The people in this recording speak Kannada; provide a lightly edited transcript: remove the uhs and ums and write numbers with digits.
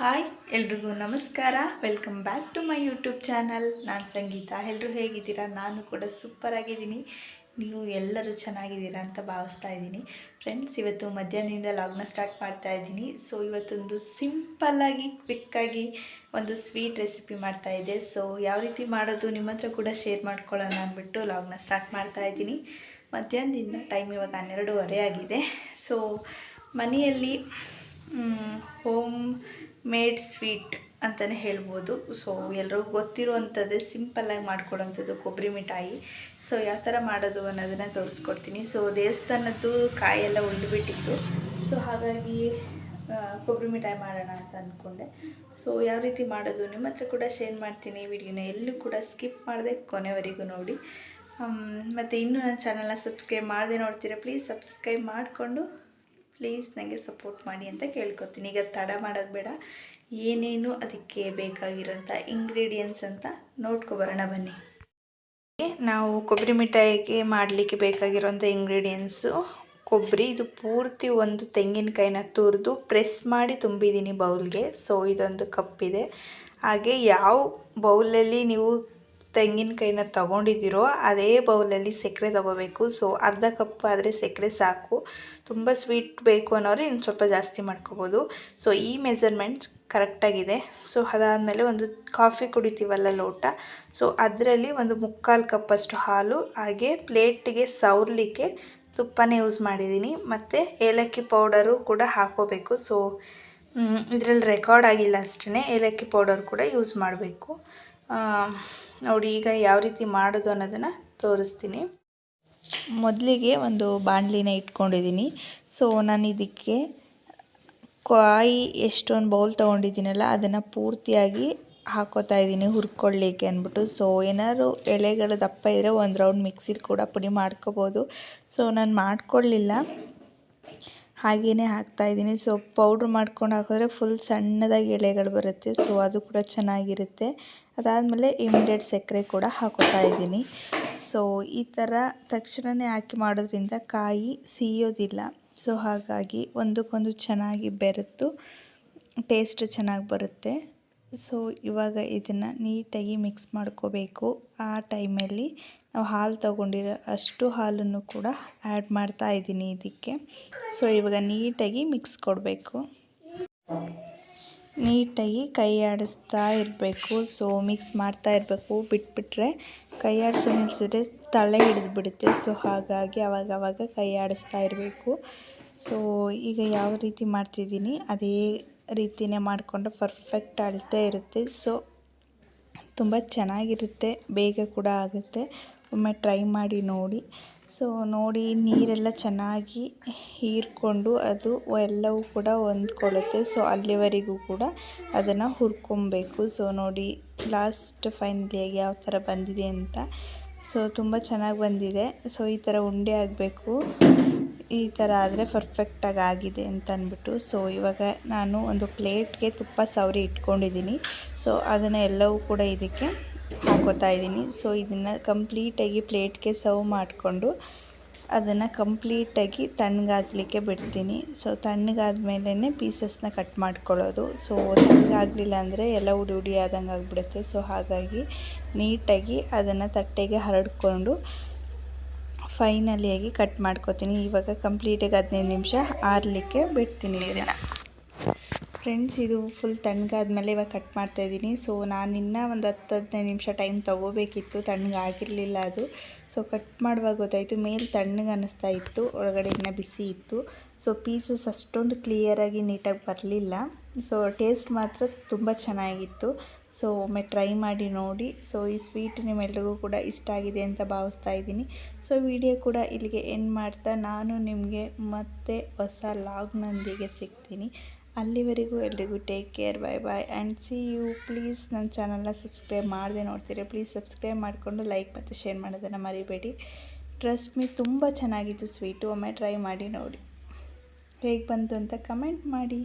ಹಾಯ್ ಎಲ್ರಿಗೂ ನಮಸ್ಕಾರ. Welcome back to my YouTube channel. ನಾನು ಸಂಗೀತ. ಎಲ್ಲರೂ ಹೇಗಿದ್ದೀರಾ? ನಾನು ಕೂಡ ಸೂಪರ್ ಆಗಿದ್ದೀನಿ. ನೀವು ಎಲ್ಲರೂ ಚೆನ್ನಾಗಿದ್ದೀರಾ ಅಂತ ಭಾವಿಸ್ತಾ ಇದ್ದೀನಿ. ಫ್ರೆಂಡ್ಸ್, ಇವತ್ತು ಮಧ್ಯಾಹ್ನದಿಂದ ಲಾಗ್ನ ಸ್ಟಾರ್ಟ್ ಮಾಡ್ತಾ ಇದ್ದೀನಿ. ಸೊ ಇವತ್ತೊಂದು ಸಿಂಪಲ್ಲಾಗಿ ಕ್ವಿಕ್ಕಾಗಿ ಒಂದು ಸ್ವೀಟ್ ರೆಸಿಪಿ ಮಾಡ್ತಾಯಿದ್ದೆ. ಸೊ ಯಾವ ರೀತಿ ಮಾಡೋದು ನಿಮ್ಮ ಹತ್ರ ಕೂಡ ಶೇರ್ ಮಾಡ್ಕೊಳ್ಳೋಣ ಅಂದ್ಬಿಟ್ಟು ಲಾಗ್ನ ಸ್ಟಾರ್ಟ್ ಮಾಡ್ತಾ ಇದ್ದೀನಿ. ಮಧ್ಯಾಹ್ನದಿಂದ ಟೈಮ್ ಇವಾಗ 12:30 ಆಗಿದೆ. ಸೊ ಮನೆಯಲ್ಲಿ ಹೋಮ್ ಮೇಡ್ ಸ್ವೀಟ್ ಅಂತಲೇ ಹೇಳ್ಬೋದು. ಸೊ ಎಲ್ರಿಗೂ ಗೊತ್ತಿರುವಂಥದ್ದೇ ಸಿಂಪಲ್ಲಾಗಿ ಮಾಡ್ಕೊಡೋವಂಥದ್ದು ಕೊಬ್ಬರಿ ಮಿಠಾಯಿ. ಸೊ ಯಾವ ಥರ ಮಾಡೋದು ಅನ್ನೋದನ್ನು ತೋರಿಸ್ಕೊಡ್ತೀನಿ. ಸೊ ದೇವಸ್ಥಾನದ್ದು ಕಾಯೆಲ್ಲ ಉಳಿದುಬಿಟ್ಟಿತ್ತು. ಸೊ ಹಾಗಾಗಿ ಕೊಬ್ಬರಿ ಮಿಠಾಯಿ ಮಾಡೋಣ ಅಂತ ಅಂದ್ಕೊಂಡೆ. ಸೊ ಯಾವ ರೀತಿ ಮಾಡೋದು ನಿಮ್ಮ ಹತ್ರ ಕೂಡ ಶೇರ್ ಮಾಡ್ತೀನಿ. ವಿಡಿಯೋನ ಎಲ್ಲೂ ಕೂಡ ಸ್ಕಿಪ್ ಮಾಡದೆ ಕೊನೆವರೆಗೂ ನೋಡಿ. ಮತ್ತು ಇನ್ನೂ ನನ್ನ ಚಾನಲ್ನ ಸಬ್ಸ್ಕ್ರೈಬ್ ಮಾಡದೆ ನೋಡ್ತೀರಾ, ಪ್ಲೀಸ್ ಸಬ್ಸ್ಕ್ರೈಬ್ ಮಾಡಿಕೊಂಡು ಪ್ಲೀಸ್ ನನಗೆ ಸಪೋರ್ಟ್ ಮಾಡಿ ಅಂತ ಕೇಳ್ಕೊತೀನಿ. ಈಗ ತಡ ಮಾಡೋದು ಬೇಡ, ಏನೇನು ಅದಕ್ಕೆ ಬೇಕಾಗಿರೋಂಥ ಇಂಗ್ರೀಡಿಯೆಂಟ್ಸ್ ಅಂತ ನೋಡ್ಕೊಬರೋಣ ಬನ್ನಿ. ನಾವು ಕೊಬ್ಬರಿ ಮಿಠಾಯಿಗೆ ಮಾಡಲಿಕ್ಕೆ ಬೇಕಾಗಿರೋಂಥ ಇಂಗ್ರೀಡಿಯೆಂಟ್ಸು ಕೊಬ್ಬರಿ. ಇದು ಪೂರ್ತಿ ಒಂದು ತೆಂಗಿನಕಾಯಿನ ತುರಿದು ಪ್ರೆಸ್ ಮಾಡಿ ತುಂಬಿದ್ದೀನಿ ಬೌಲ್ಗೆ. ಸೊ ಇದೊಂದು ಕಪ್ಪಿದೆ. ಹಾಗೆ ಯಾವ ಬೌಲಲ್ಲಿ ನೀವು ತೆಂಗಿನಕಾಯಿನ ತೊಗೊಂಡಿದ್ದೀರೋ ಅದೇ ಬೌಲಲ್ಲಿ ಸಕ್ಕರೆ ತೊಗೋಬೇಕು. ಸೊ ಅರ್ಧ ಕಪ್ ಆದರೆ ಸಕ್ಕರೆ ಸಾಕು. ತುಂಬ ಸ್ವೀಟ್ ಬೇಕು ಅನ್ನೋರು ಇನ್ನು ಸ್ವಲ್ಪ ಜಾಸ್ತಿ ಮಾಡ್ಕೋಬೋದು. ಸೊ ಈ ಮೆಜರ್ಮೆಂಟ್ಸ್ ಕರೆಕ್ಟಾಗಿದೆ. ಸೊ ಅದಾದಮೇಲೆ ಒಂದು ಕಾಫಿ ಕುಡಿತೀವಲ್ಲ ಲೋಟ, ಸೊ ಅದರಲ್ಲಿ ಒಂದು 3/4 ಕಪ್ಪಷ್ಟು ಹಾಲು, ಹಾಗೆ ಪ್ಲೇಟಿಗೆ ಸವರಲಿಕ್ಕೆ ತುಪ್ಪನೇ ಯೂಸ್ ಮಾಡಿದ್ದೀನಿ. ಮತ್ತು ಏಲಕ್ಕಿ ಪೌಡರು ಕೂಡ ಹಾಕೋಬೇಕು. ಸೊ ಇದರಲ್ಲಿ ರೆಕಾರ್ಡ್ ಆಗಿಲ್ಲ ಅಷ್ಟೇ, ಏಲಕ್ಕಿ ಪೌಡರ್ ಕೂಡ ಯೂಸ್ ಮಾಡಬೇಕು. ನೋಡಿ ಈಗ ಯಾವ ರೀತಿ ಮಾಡೋದು ಅನ್ನೋದನ್ನು ತೋರಿಸ್ತೀನಿ. ಮೊದಲಿಗೆ ಒಂದು ಬಾಣಲಿನ ಇಟ್ಕೊಂಡಿದ್ದೀನಿ. ಸೊ ನಾನು ಇದಕ್ಕೆ ಕಾಯಿ ಎಷ್ಟೊಂದು ಬೌಲ್ ತೊಗೊಂಡಿದ್ದೀನಲ್ಲ ಅದನ್ನು ಪೂರ್ತಿಯಾಗಿ ಹಾಕೋತಾ ಇದ್ದೀನಿ ಹುರ್ಕೊಳ್ಳಿಕ್ಕೆ ಅಂದ್ಬಿಟ್ಟು. ಸೊ ಏನಾದ್ರು ಎಲೆಗಳು ದಪ್ಪ ಇದ್ದರೆ ಒಂದು ರೌಂಡ್ ಮಿಕ್ಸಿಲಿ ಕೂಡ ಪುಡಿ ಮಾಡ್ಕೋಬೋದು. ಸೊ ನಾನು ಮಾಡ್ಕೊಳ್ಳಿಲ್ಲ, ಹಾಗೆಯೇ ಹಾಕ್ತಾಯಿದ್ದೀನಿ. ಸೊ ಪೌಡ್ರ್ ಮಾಡ್ಕೊಂಡು ಹಾಕಿದ್ರೆ ಫುಲ್ ಸಣ್ಣದಾಗಿ ಎಲೆಗಳು ಬರುತ್ತೆ. ಸೊ ಅದು ಕೂಡ ಚೆನ್ನಾಗಿರುತ್ತೆ. ಅದಾದಮೇಲೆ ಇಮಿಡಿಯೇಟ್ ಸಕ್ಕರೆ ಕೂಡ ಹಾಕೋತಾ ಇದ್ದೀನಿ. ಸೊ ಈ ಥರ ತಕ್ಷಣವೇ ಹಾಕಿ ಮಾಡೋದ್ರಿಂದ ಕಾಯಿ ಸಿಯೋದಿಲ್ಲ. ಸೊ ಹಾಗಾಗಿ ಒಂದಕ್ಕೊಂದು ಚೆನ್ನಾಗಿ ಬೆರೆತು ಟೇಸ್ಟ್ ಚೆನ್ನಾಗಿ ಬರುತ್ತೆ. ಸೊ ಇವಾಗ ಇದನ್ನು ನೀಟಾಗಿ ಮಿಕ್ಸ್ ಮಾಡ್ಕೋಬೇಕು. ಆ ಟೈಮಲ್ಲಿ ನಾವು ಹಾಲು ತೊಗೊಂಡಿರೋ ಅಷ್ಟು ಹಾಲನ್ನು ಕೂಡ ಆ್ಯಡ್ ಮಾಡ್ತಾ ಇದ್ದೀನಿ ಇದಕ್ಕೆ. ಸೊ ಇವಾಗ ನೀಟಾಗಿ ಮಿಕ್ಸ್ ಕೊಡಬೇಕು. ನೀಟಾಗಿ ಕೈ ಆಡಿಸ್ತಾ ಇರಬೇಕು. ಸೊ ಮಿಕ್ಸ್ ಮಾಡ್ತಾ ಇರಬೇಕು. ಬಿಟ್ಬಿಟ್ರೆ ಕೈ ಆಡಿಸೋ ನಿಲ್ಲಿಸಿದ್ರೆ ತಳೆ ಹಿಡಿದು ಬಿಡುತ್ತೆ. ಸೊ ಹಾಗಾಗಿ ಆವಾಗ ಕೈ ಆಡಿಸ್ತಾ ಇರಬೇಕು. ಸೊ ಈಗ ಯಾವ ರೀತಿ ಮಾಡ್ತಿದ್ದೀನಿ ಅದೇ ರೀತಿಯೇ ಮಾಡಿಕೊಂಡ್ರೆ ಪರ್ಫೆಕ್ಟ್ ಅಳತೆ ಇರುತ್ತೆ. ಸೊ ತುಂಬ ಚೆನ್ನಾಗಿರುತ್ತೆ, ಬೇಗ ಕೂಡ ಆಗುತ್ತೆ. ಒಮ್ಮೆ ಟ್ರೈ ಮಾಡಿ ನೋಡಿ. ಸೊ ನೋಡಿ ನೀರೆಲ್ಲ ಚೆನ್ನಾಗಿ ಹೀರ್ಕೊಂಡು ಅದು ಎಲ್ಲವೂ ಕೂಡ ಹೊಂದ್ಕೊಳ್ಳುತ್ತೆ. ಸೊ ಅಲ್ಲಿವರೆಗೂ ಕೂಡ ಅದನ್ನು ಹುರ್ಕೊಬೇಕು. ಸೊ ನೋಡಿ ಲಾಸ್ಟ್ ಫೈನಲಿಯಾಗಿ ಯಾವ ಥರ ಬಂದಿದೆ ಅಂತ. ಸೊ ತುಂಬ ಚೆನ್ನಾಗಿ ಬಂದಿದೆ. ಸೊ ಈ ಥರ ಉಂಡೆ ಆಗಬೇಕು. ಈ ಥರ ಆದರೆ ಪರ್ಫೆಕ್ಟಾಗಿ ಆಗಿದೆ ಅಂತ ಅಂದ್ಬಿಟ್ಟು. ಸೊ ಇವಾಗ ನಾನು ಒಂದು ಪ್ಲೇಟ್ಗೆ ತುಪ್ಪ ಸವರಿ ಇಟ್ಕೊಂಡಿದ್ದೀನಿ. ಸೊ ಅದನ್ನು ಎಲ್ಲವೂ ಕೂಡ ಇದಕ್ಕೆ ಹಾಕೋತಾ ಇದ್ದೀನಿ. ಸೊ ಇದನ್ನು ಕಂಪ್ಲೀಟಾಗಿ ಪ್ಲೇಟ್ಗೆ ಸರ್ವ್ ಮಾಡಿಕೊಂಡು ಅದನ್ನು ಕಂಪ್ಲೀಟಾಗಿ ತಣ್ಣಗಾಗಲಿಕ್ಕೆ ಬಿಡ್ತೀನಿ. ಸೊ ತಣ್ಣಗಾದ್ಮೇಲೆ ಪೀಸಸ್ನ ಕಟ್ ಮಾಡ್ಕೊಳ್ಳೋದು. ಸೊ ತಣ್ಣಗಾಗಲಿಲ್ಲ ಅಂದರೆ ಎಲ್ಲ ಉಡಿ ಉಡಿ ಆದಂಗೆ ಆಗಿಬಿಡುತ್ತೆ. ಸೊ ಹಾಗಾಗಿ ನೀಟಾಗಿ ಅದನ್ನು ತಟ್ಟೆಗೆ ಹರಡ್ಕೊಂಡು ಫೈನಲಿಯಾಗಿ ಕಟ್ ಮಾಡ್ಕೋತೀನಿ. ಇವಾಗ ಕಂಪ್ಲೀಟಾಗಿ 15 ನಿಮಿಷ ಆರಲಿಕ್ಕೆ ಬಿಡ್ತೀನಿ ಇದನ್ನು. ಫ್ರೆಂಡ್ಸ್, ಇದು ಫುಲ್ ತಣ್ಣಗಾದ್ಮೇಲೆ ಇವಾಗ ಕಟ್ ಮಾಡ್ತಾಯಿದ್ದೀನಿ. ಸೊ ನಾನು ಇನ್ನೂ ಒಂದು 10-15 ನಿಮಿಷ ಟೈಮ್ ತೊಗೋಬೇಕಿತ್ತು, ತಣ್ಣಗಾಗಿರಲಿಲ್ಲ ಅದು. ಸೊ ಕಟ್ ಮಾಡುವಾಗ ಗೊತ್ತಾಯಿತು ಮೇಲೆ ತಣ್ಣಗೆ ಅನ್ನಿಸ್ತಾ ಇತ್ತು, ಒಳಗಡೆ ಇನ್ನೂ ಬಿಸಿ ಇತ್ತು. ಸೊ ಪೀಸಸ್ ಅಷ್ಟೊಂದು ಕ್ಲಿಯರಾಗಿ ನೀಟಾಗಿ ಬರಲಿಲ್ಲ. ಸೊ ಟೇಸ್ಟ್ ಮಾತ್ರ ತುಂಬ ಚೆನ್ನಾಗಿತ್ತು. ಸೊ ಒಮ್ಮೆ ಟ್ರೈ ಮಾಡಿ ನೋಡಿ. ಸೊ ಈ ಸ್ವೀಟ್ ನಿಮ್ಮೆಲ್ರಿಗೂ ಕೂಡ ಇಷ್ಟ ಆಗಿದೆ ಅಂತ ಭಾವಿಸ್ತಾ ಇದ್ದೀನಿ. ಸೊ ವಿಡಿಯೋ ಕೂಡ ಇಲ್ಲಿಗೆ ಎಂಡ್ ಮಾಡ್ತಾ ನಾನು ನಿಮಗೆ ಮತ್ತೆ ಹೊಸ ಲಾಗ್ನೊಂದಿಗೆ ಸಿಗ್ತೀನಿ. ಅಲ್ಲಿವರೆಗೂ ಎಲ್ರಿಗೂ take care, bye bye and see you. Please ನನ್ನ ಚಾನಲ್ನ ಸಬ್ಸ್ಕ್ರೈಬ್ ಮಾಡದೆ ನೋಡ್ತೀರಾ, ಪ್ಲೀಸ್ ಸಬ್ಸ್ಕ್ರೈಬ್ ಮಾಡಿಕೊಂಡು ಲೈಕ್ ಮತ್ತು ಶೇರ್ ಮಾಡೋದನ್ನು ಮರಿಬೇಡಿ. ಟ್ರಸ್ಟ್ ಮೀ, ತುಂಬ ಚೆನ್ನಾಗಿತ್ತು ಸ್ವೀಟು. ಒಮ್ಮೆ ಟ್ರೈ ಮಾಡಿ ನೋಡಿ, ಹೇಗೆ ಬಂತು ಅಂತ ಕಮೆಂಟ್ ಮಾಡಿ.